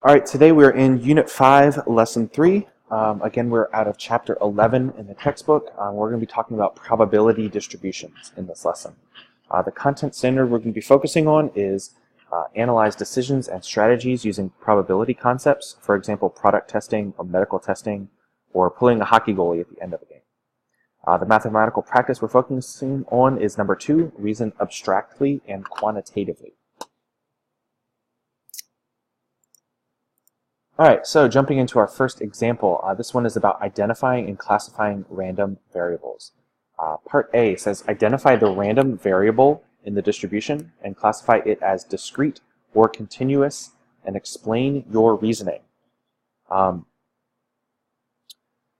All right, today we're in Unit 5, Lesson 3. Again, we're out of Chapter 11 in the textbook. We're going to be talking about probability distributions in this lesson. The content standard we're going to be focusing on is analyze decisions and strategies using probability concepts, for example, product testing or medical testing, or pulling a hockey goalie at the end of a game. The mathematical practice we're focusing on is number 2, reason abstractly and quantitatively. All right, so jumping into our first example, this one is about identifying and classifying random variables. Part A says identify the random variable in the distribution and classify it as discrete or continuous and explain your reasoning.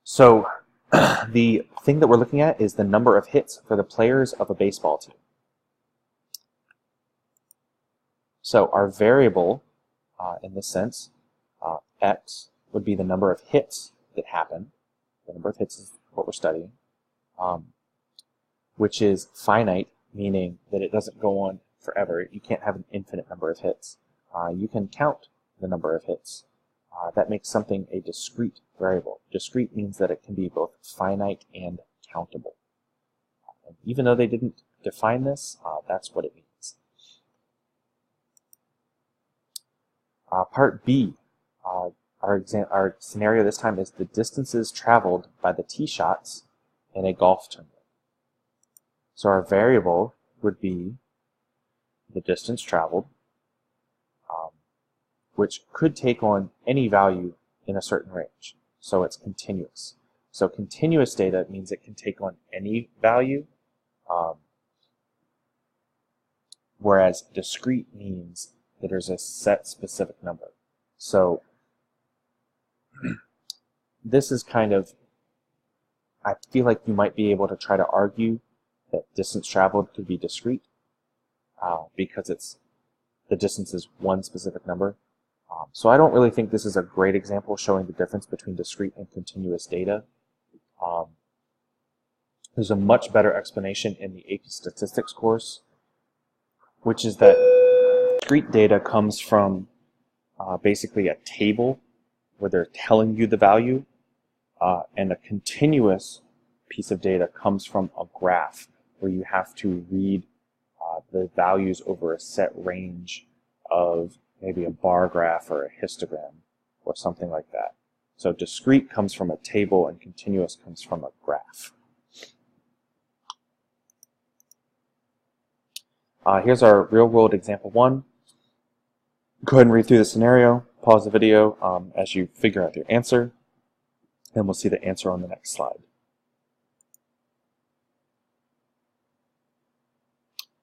So the thing that we're looking at is the number of hits for the players of a baseball team. So our variable, in this sense, X would be the number of hits that happen. The number of hits is what we're studying, which is finite, meaning that it doesn't go on forever. You can't have an infinite number of hits. You can count the number of hits. That makes something a discrete variable. Discrete means that it can be both finite and countable. And even though they didn't define this, that's what it means. Part B. Our scenario this time is the distances traveled by the tee shots in a golf tournament. So our variable would be the distance traveled, which could take on any value in a certain range. So it's continuous. So continuous data means it can take on any value, whereas discrete means that there's a set specific number. So this is kind of, I feel like you might be able to try to argue that distance traveled could be discrete because the distance is one specific number. So I don't really think this is a great example showing the difference between discrete and continuous data. There's a much better explanation in the AP Statistics course, which is that discrete data comes from basically a table where they're telling you the value, and a continuous piece of data comes from a graph where you have to read the values over a set range of maybe a bar graph or a histogram or something like that. So discrete comes from a table and continuous comes from a graph. Here's our real-world example 1. Go ahead and read through the scenario, pause the video as you figure out your answer, and we'll see the answer on the next slide.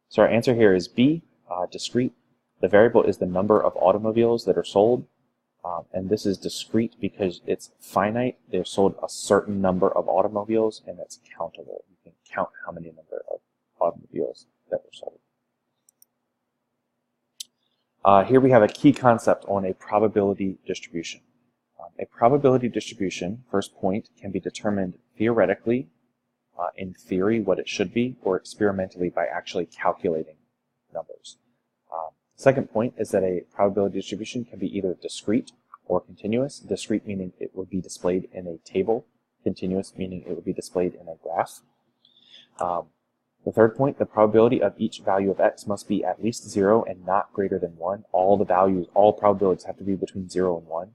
So our answer here is B, discrete. The variable is the number of automobiles that are sold, and this is discrete because it's finite. They're sold a certain number of automobiles, and it's countable. You can count how many number of automobiles that were sold. Here we have a key concept on a probability distribution. A probability distribution, first point, can be determined theoretically, in theory what it should be, or experimentally by actually calculating numbers. Second point is that a probability distribution can be either discrete or continuous. Discrete meaning it would be displayed in a table, continuous meaning it would be displayed in a graph. The third point, the probability of each value of x must be at least 0 and not greater than 1. All probabilities have to be between 0 and 1.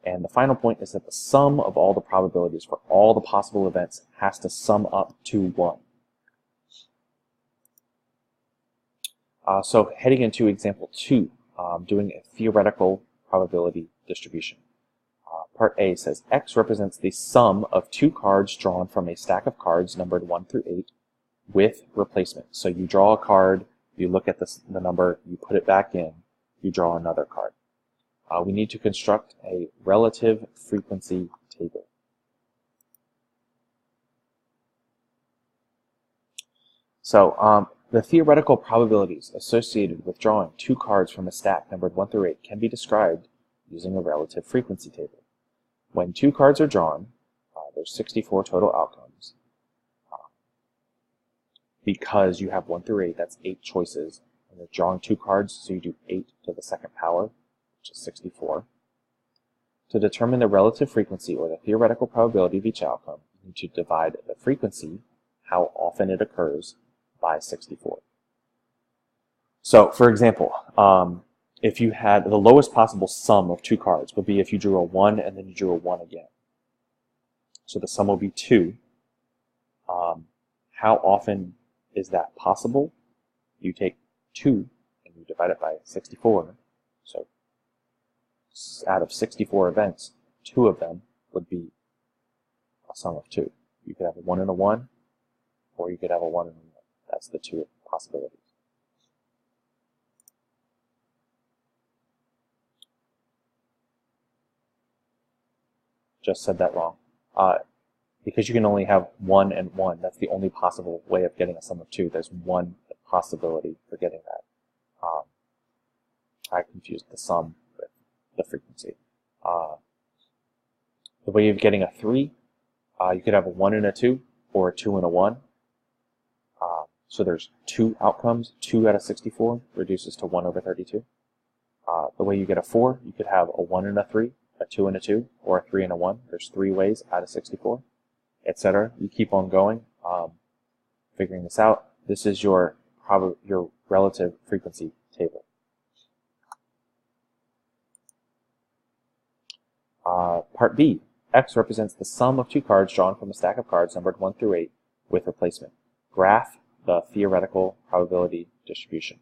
And the final point is that the sum of all the probabilities for all the possible events has to sum up to 1. So heading into example 2, doing a theoretical probability distribution. Part A says x represents the sum of 2 cards drawn from a stack of cards numbered 1 through 8 with replacement. So you draw a card, you look at the number, you put it back in, you draw another card. We need to construct a relative frequency table. So the theoretical probabilities associated with drawing 2 cards from a stack numbered 1 through 8 can be described using a relative frequency table. When 2 cards are drawn, there's 64 total outcomes. Because you have 1 through 8, that's 8 choices. And you're drawing 2 cards, so you do 8 to the second power, which is 64. To determine the relative frequency or the theoretical probability of each outcome, you need to divide the frequency, how often it occurs, by 64. So, for example, if you had the lowest possible sum of two cards would be if you drew a 1 and then you drew a 1 again. So the sum will be 2. How often is that possible? You take 2 and you divide it by 64. So out of 64 events, 2 of them would be a sum of 2. You could have a 1 and a 1, or you could have a 1 and a 1. That's the 2 possibilities. Just said that wrong. Because you can only have 1 and 1, that's the only possible way of getting a sum of 2. There's one possibility for getting that. I confused the sum with the frequency. The way of getting a 3, you could have a 1 and a 2, or a 2 and a 1. So there's 2 outcomes. 2 out of 64 reduces to 1 over 32. The way you get a 4, you could have a 1 and a 3, a 2 and a 2, or a 3 and a 1. There's 3 ways out of 64, etc. You keep on going, figuring this out. This is your relative frequency table. Part B. X represents the sum of two cards drawn from a stack of cards numbered 1 through 8 with replacement. Graph the theoretical probability distribution.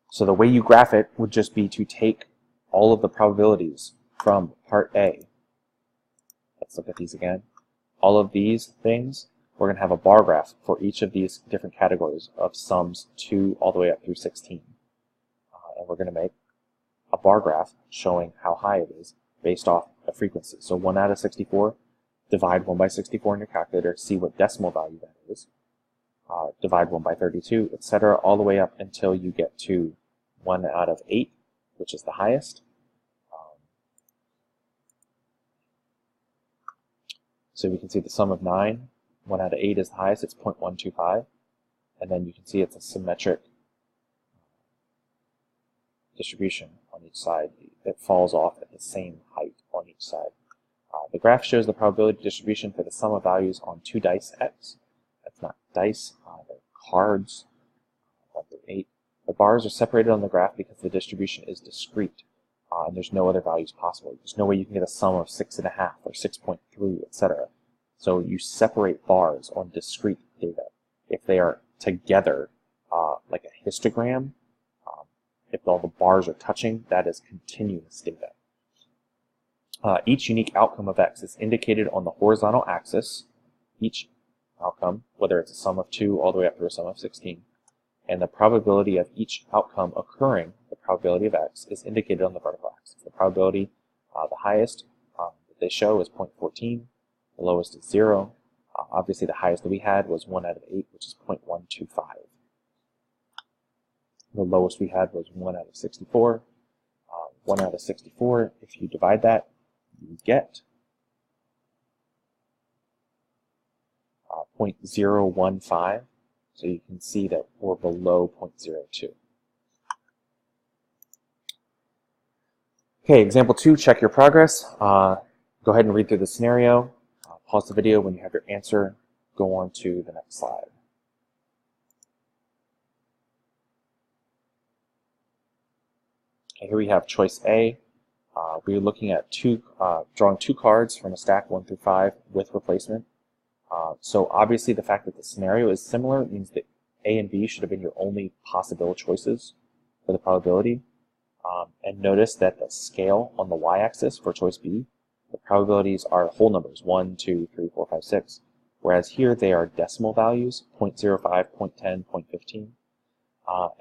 So the way you graph it would just be to take all of the probabilities from part A. Let's look at these again. All of these things, we're going to have a bar graph for each of these different categories of sums 2 all the way up through 16. And we're going to make a bar graph showing how high it is based off a frequency. So 1 out of 64, divide 1 by 64 in your calculator, see what decimal value that is. Divide 1 by 32, etc., all the way up until you get to 1 out of 8, which is the highest. So we can see the sum of 9, 1 out of 8 is the highest, it's 0.125. And then you can see it's a symmetric distribution on each side. It falls off at the same height on each side. The graph shows the probability distribution for the sum of values on 2 dice X. That's not dice, they're cards, 1 through 8. The bars are separated on the graph because the distribution is discrete, and there's no other values possible. There's no way you can get a sum of 6.5 or 6.3, etc. So you separate bars on discrete data. If they are together, like a histogram, if all the bars are touching, that is continuous data. Each unique outcome of X is indicated on the horizontal axis. Each outcome, whether it's a sum of 2 all the way up to a sum of 16, and the probability of each outcome occurring, the probability of X, is indicated on the vertical axis. The probability, the highest that they show is 0.14, the lowest is 0. Obviously the highest that we had was 1 out of 8, which is 0.125. The lowest we had was 1 out of 64. 1 out of 64, if you divide that, you get 0.015. So you can see that we're below 0.02. Okay, example 2, check your progress. Go ahead and read through the scenario. Pause the video when you have your answer. Go on to the next slide. Okay, here we have choice A. We're looking at drawing 2 cards from a stack 1 through 5 with replacement. So obviously the fact that the scenario is similar means that A and B should have been your only possible choices for the probability. And notice that the scale on the y-axis for choice B, the probabilities are whole numbers, 1, 2, 3, 4, 5, 6. Whereas here they are decimal values, 0.05, 0.10, 0.15.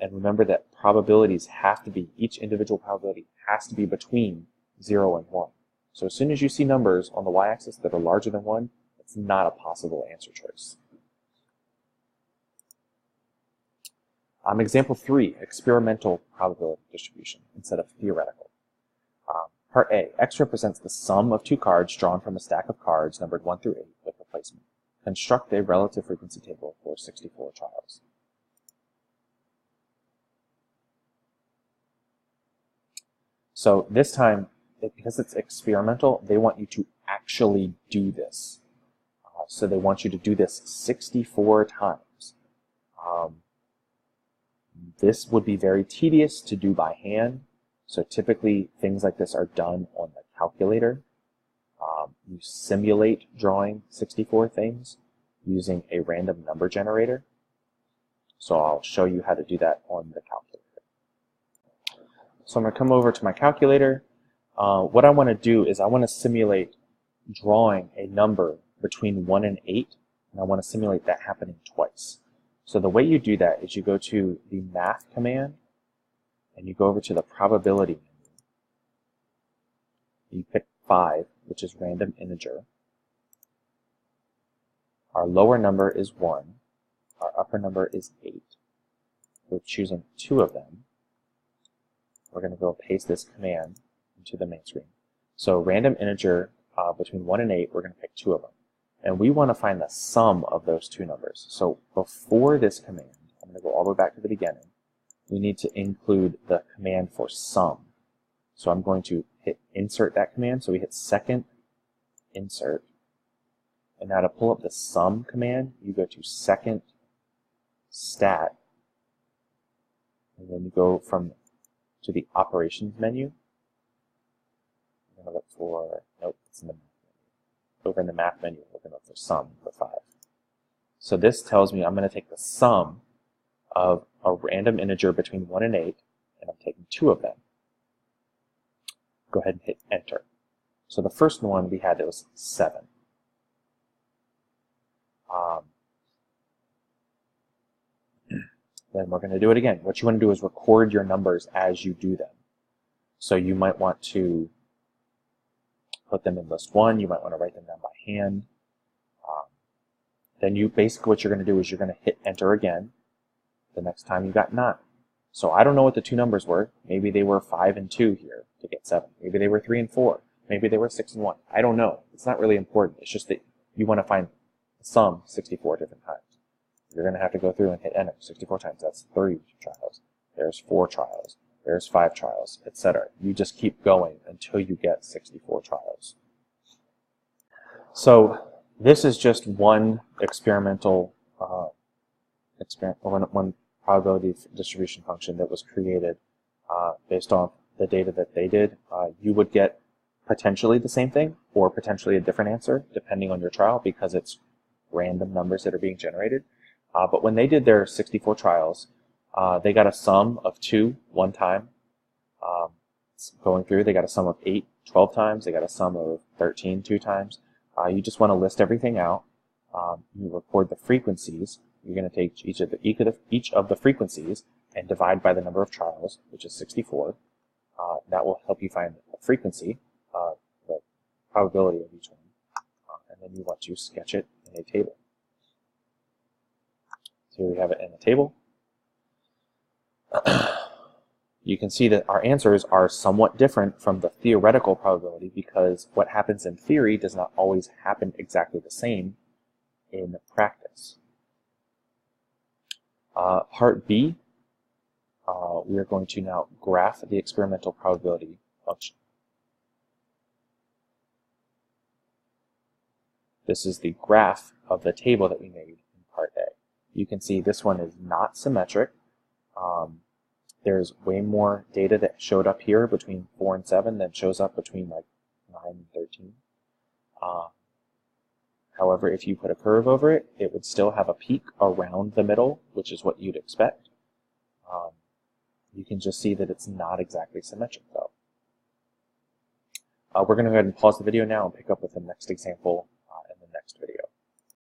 And remember that probabilities have to be, each individual probability has to be between 0 and 1. So as soon as you see numbers on the y-axis that are larger than 1, it's not a possible answer choice. Example 3, experimental probability distribution instead of theoretical. Part A, X represents the sum of 2 cards drawn from a stack of cards numbered 1 through 8 with replacement. Construct a relative frequency table for 64 trials. So this time, because it's experimental, they want you to actually do this. So they want you to do this 64 times. This would be very tedious to do by hand. So typically things like this are done on the calculator. You simulate drawing 64 things using a random number generator. So I'll show you how to do that on the calculator. So I'm going to come over to my calculator. What I want to do is I want to simulate drawing a number between 1 and 8, and I want to simulate that happening twice. So the way you do that is you go to the math command, and you go over to the probability menu. You pick 5, which is random integer. Our lower number is 1. Our upper number is 8. We're choosing 2 of them. We're going to go paste this command into the main screen. So random integer between 1 and 8, we're going to pick 2 of them. And we want to find the sum of those 2 numbers. So before this command, I'm going to go all the way back to the beginning, we need to include the command for sum. So I'm going to hit insert that command. So we hit second insert. And now to pull up the sum command, you go to second stat. And then you go to the operations menu. I'm going to look for, nope, it's in the math menu. Over in the math menu, we're going to look for sum for 5. So this tells me I'm going to take the sum of a random integer between 1 and 8, and I'm taking 2 of them. Go ahead and hit enter. So the first one we had, it was 7. Then we're going to do it again. What you want to do is record your numbers as you do them. So you might want to put them in list 1. You might want to write them down by hand. Then basically what you're going to do is you're going to hit enter again. The next time you got 9. So I don't know what the 2 numbers were. Maybe they were 5 and 2 here to get 7. Maybe they were 3 and 4. Maybe they were 6 and 1. I don't know. It's not really important. It's just that you want to find the sum 64 different times. You're going to have to go through and hit enter 64 times. That's 3 trials. There's 4 trials. There's 5 trials, etc. You just keep going until you get 64 trials. So this is just one experimental one probability distribution function that was created based on the data that they did. You would get potentially the same thing or potentially a different answer depending on your trial because it's random numbers that are being generated. But when they did their 64 trials, they got a sum of 2 one time. Going through, they got a sum of 8 12 times. They got a sum of 13 2 times. You just want to list everything out. You record the frequencies. You're going to take each of the frequencies and divide by the number of trials, which is 64. That will help you find the frequency, the probability of each one. And then you want to sketch it in a table. So here we have it in a table. You can see that our answers are somewhat different from the theoretical probability because what happens in theory does not always happen exactly the same in practice. Part B, we are going to now graph the experimental probability function. This is the graph of the table that we made in Part A. You can see this one is not symmetric. There's way more data that showed up here between 4 and 7 than shows up between like 9 and 13. However, if you put a curve over it, it would still have a peak around the middle, which is what you'd expect. You can just see that it's not exactly symmetric though. We're going to go ahead and pause the video now and pick up with the next example in the next video.